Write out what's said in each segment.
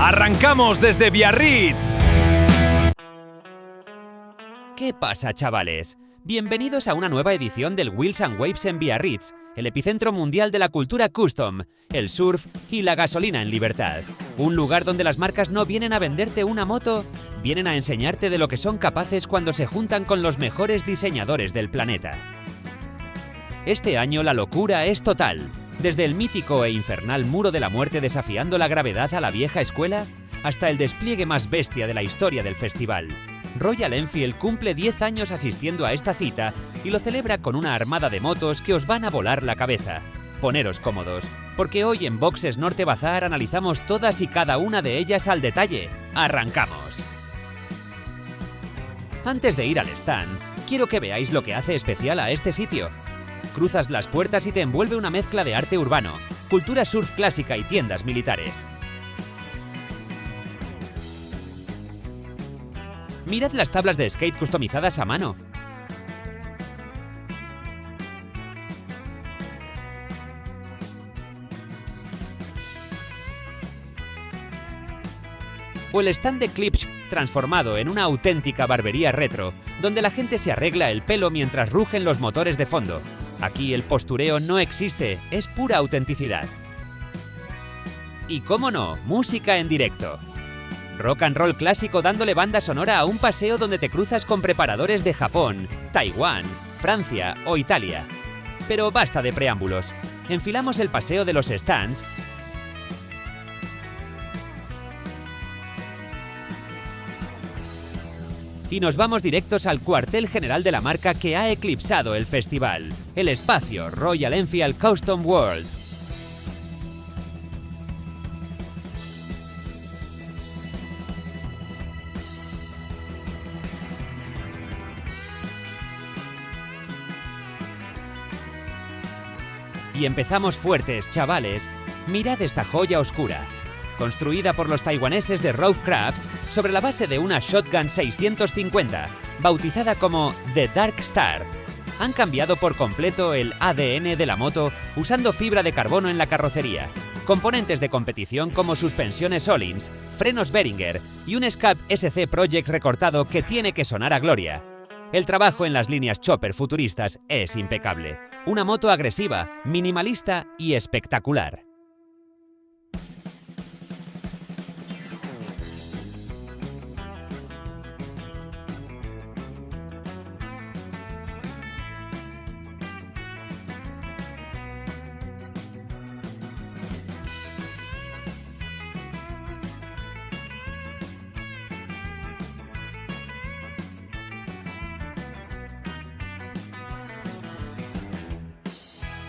¡Arrancamos desde Biarritz! ¿Qué pasa, chavales? Bienvenidos a una nueva edición del Wheels and Waves en Biarritz, el epicentro mundial de la cultura custom, el surf y la gasolina en libertad. Un lugar donde las marcas no vienen a venderte una moto, vienen a enseñarte de lo que son capaces cuando se juntan con los mejores diseñadores del planeta. Este año la locura es total. Desde el mítico e infernal Muro de la Muerte desafiando la gravedad a la vieja escuela, hasta el despliegue más bestia de la historia del festival. Royal Enfield cumple 10 años asistiendo a esta cita y lo celebra con una armada de motos que os van a volar la cabeza. Poneros cómodos, porque hoy en Boxes Norte Bazar analizamos todas y cada una de ellas al detalle. ¡Arrancamos! Antes de ir al stand, quiero que veáis lo que hace especial a este sitio. Cruzas las puertas y te envuelve una mezcla de arte urbano, cultura surf clásica y tiendas militares. Mirad las tablas de skate customizadas a mano. O el stand de Klipsch, transformado en una auténtica barbería retro, donde la gente se arregla el pelo mientras rugen los motores de fondo. Aquí el postureo no existe, es pura autenticidad. Y cómo no, música en directo. Rock and roll clásico dándole banda sonora a un paseo donde te cruzas con preparadores de Japón, Taiwán, Francia o Italia. Pero basta de preámbulos. Enfilamos el paseo de los stands y nos vamos directos al cuartel general de la marca que ha eclipsado el festival, el espacio Royal Enfield Custom World. Y empezamos fuertes, chavales. Mirad esta joya oscura. Construida por los taiwaneses de Rove Crafts sobre la base de una Shotgun 650, bautizada como The Dark Star. Han cambiado por completo el ADN de la moto usando fibra de carbono en la carrocería, componentes de competición como suspensiones Öhlins, frenos Behringer y un escape SC Project recortado que tiene que sonar a gloria. El trabajo en las líneas chopper futuristas es impecable. Una moto agresiva, minimalista y espectacular.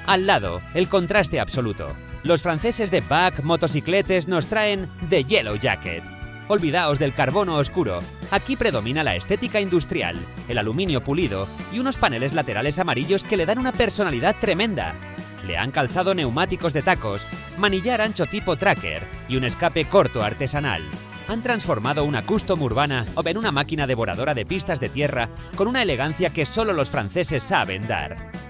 Al lado, el contraste absoluto. Los franceses de BAC Motocicletes nos traen The Yellow Jacket. Olvidaos del carbono oscuro. Aquí predomina la estética industrial, el aluminio pulido y unos paneles laterales amarillos que le dan una personalidad tremenda. Le han calzado neumáticos de tacos, manillar ancho tipo tracker y un escape corto artesanal. Han transformado una custom urbana en una máquina devoradora de pistas de tierra con una elegancia que solo los franceses saben dar.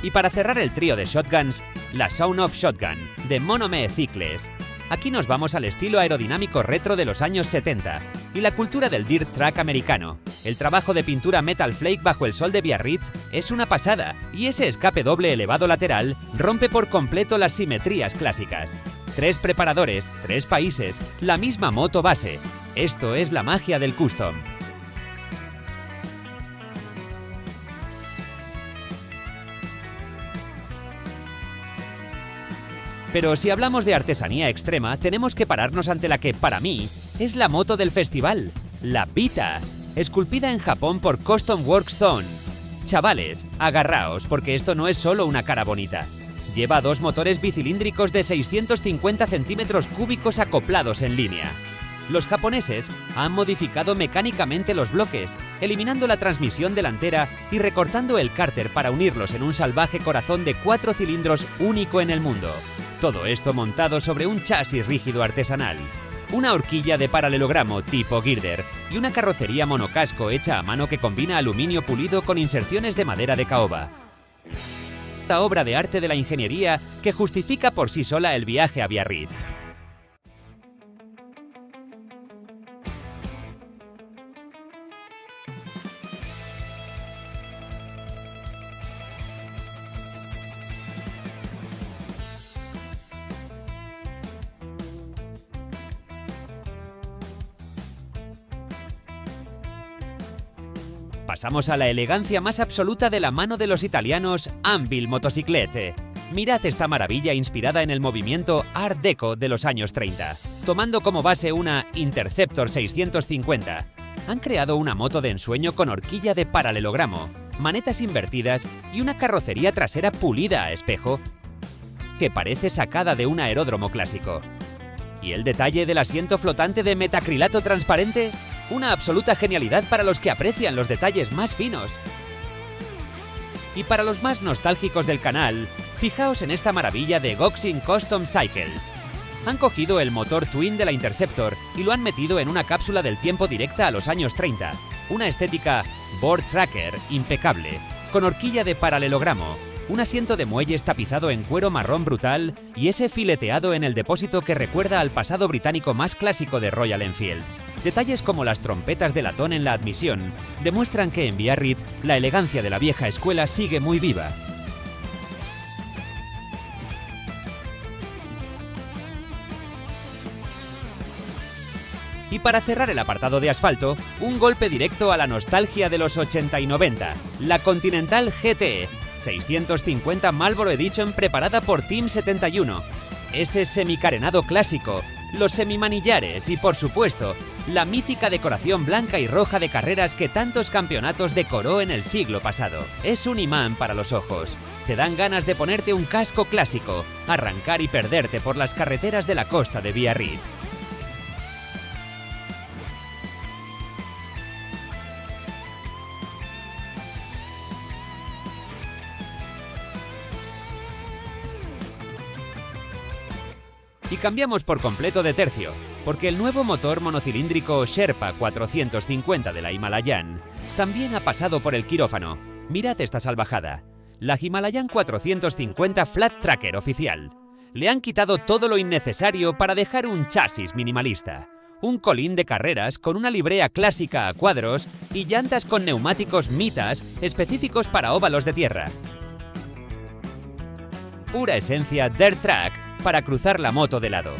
Y para cerrar el trío de shotguns, la Sound of Shotgun, de Monome Cycles. Aquí nos vamos al estilo aerodinámico retro de los años 70 y la cultura del dirt track americano. El trabajo de pintura Metal Flake bajo el sol de Biarritz es una pasada y ese escape doble elevado lateral rompe por completo las simetrías clásicas. 3 preparadores, 3 países, la misma moto base. Esto es la magia del custom. Pero si hablamos de artesanía extrema, tenemos que pararnos ante la que, para mí, es la moto del festival, la Vita, esculpida en Japón por Custom Works Zone. Chavales, agarraos, porque esto no es solo una cara bonita. Lleva 2 motores bicilíndricos de 650 centímetros cúbicos acoplados en línea. Los japoneses han modificado mecánicamente los bloques, eliminando la transmisión delantera y recortando el cárter para unirlos en un salvaje corazón de 4 cilindros único en el mundo. Todo esto montado sobre un chasis rígido artesanal. una horquilla de paralelogramo tipo girder y una carrocería monocasco hecha a mano que combina aluminio pulido con inserciones de madera de caoba. esta obra de arte de la ingeniería que justifica por sí sola el viaje a Biarritz. Pasamos a la elegancia más absoluta de la mano de los italianos Anvil Motociclette. Mirad esta maravilla inspirada en el movimiento Art Deco de los años 30. Tomando como base una Interceptor 650, han creado una moto de ensueño con horquilla de paralelogramo, manetas invertidas y una carrocería trasera pulida a espejo que parece sacada de un aeródromo clásico. ¿Y el detalle del asiento flotante de metacrilato transparente? Una absoluta genialidad para los que aprecian los detalles más finos. Y para los más nostálgicos del canal, fijaos en esta maravilla de Goxin Custom Cycles. Han cogido el motor Twin de la Interceptor y lo han metido en una cápsula del tiempo directa a los años 30. Una estética board tracker impecable, con horquilla de paralelogramo, un asiento de muelles tapizado en cuero marrón brutal y ese fileteado en el depósito que recuerda al pasado británico más clásico de Royal Enfield. Detalles como las trompetas de latón en la admisión demuestran que en Biarritz la elegancia de la vieja escuela sigue muy viva. Y para cerrar el apartado de asfalto, un golpe directo a la nostalgia de los 80 y 90, la Continental GT 650 Marlboro Edition preparada por Team 71. Ese semicarenado clásico, los semimanillares y, por supuesto, la mítica decoración blanca y roja de carreras que tantos campeonatos decoró en el siglo pasado. Es un imán para los ojos. Te dan ganas de ponerte un casco clásico, arrancar y perderte por las carreteras de la costa de Biarritz. Y cambiamos por completo de tercio, porque el nuevo motor monocilíndrico Sherpa 450 de la Himalayan también ha pasado por el quirófano. Mirad esta salvajada. La Himalayan 450 Flat Tracker oficial. Le han quitado todo lo innecesario para dejar un chasis minimalista. Un colín de carreras con una librea clásica a cuadros y llantas con neumáticos Mitas específicos para óvalos de tierra. Pura esencia Dirt Track para cruzar la moto de lado.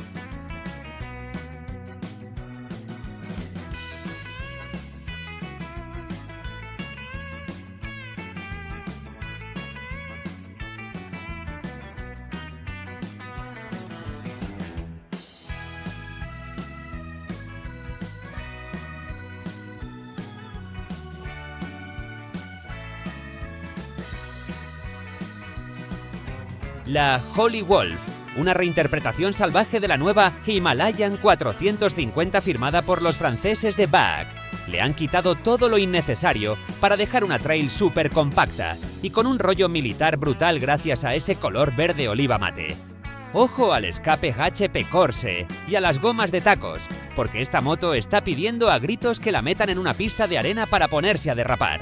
La Holy Wolf, una reinterpretación salvaje de la nueva Himalayan 450 firmada por los franceses de BAC. Le han quitado todo lo innecesario para dejar una trail súper compacta y con un rollo militar brutal gracias a ese color verde oliva mate. Ojo al escape HP Corse y a las gomas de tacos, porque esta moto está pidiendo a gritos que la metan en una pista de arena para ponerse a derrapar.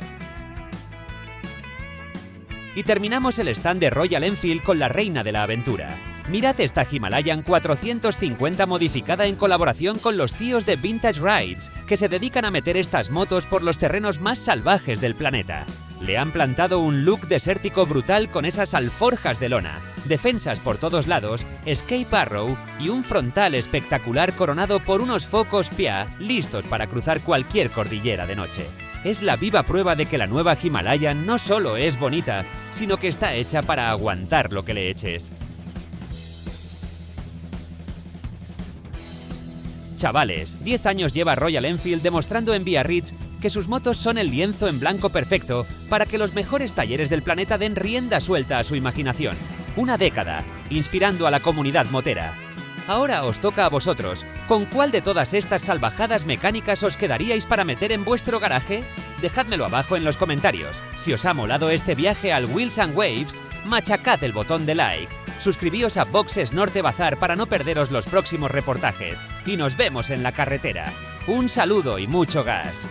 Y terminamos el stand de Royal Enfield con la reina de la aventura. Mirad esta Himalayan 450 modificada en colaboración con los tíos de Vintage Rides, que se dedican a meter estas motos por los terrenos más salvajes del planeta. Le han plantado un look desértico brutal con esas alforjas de lona, defensas por todos lados, escape arrow y un frontal espectacular coronado por unos focos PIA listos para cruzar cualquier cordillera de noche. Es la viva prueba de que la nueva Himalayan no solo es bonita, sino que está hecha para aguantar lo que le eches. Chavales, 10 años lleva Royal Enfield demostrando en Biarritz que sus motos son el lienzo en blanco perfecto para que los mejores talleres del planeta den rienda suelta a su imaginación. Una década, inspirando a la comunidad motera. Ahora os toca a vosotros. ¿Con cuál de todas estas salvajadas mecánicas os quedaríais para meter en vuestro garaje? Dejádmelo abajo en los comentarios. Si os ha molado este viaje al Wheels and Waves, machacad el botón de like. Suscribíos a Boxes Norte Bazar para no perderos los próximos reportajes. Y nos vemos en la carretera. Un saludo y mucho gas.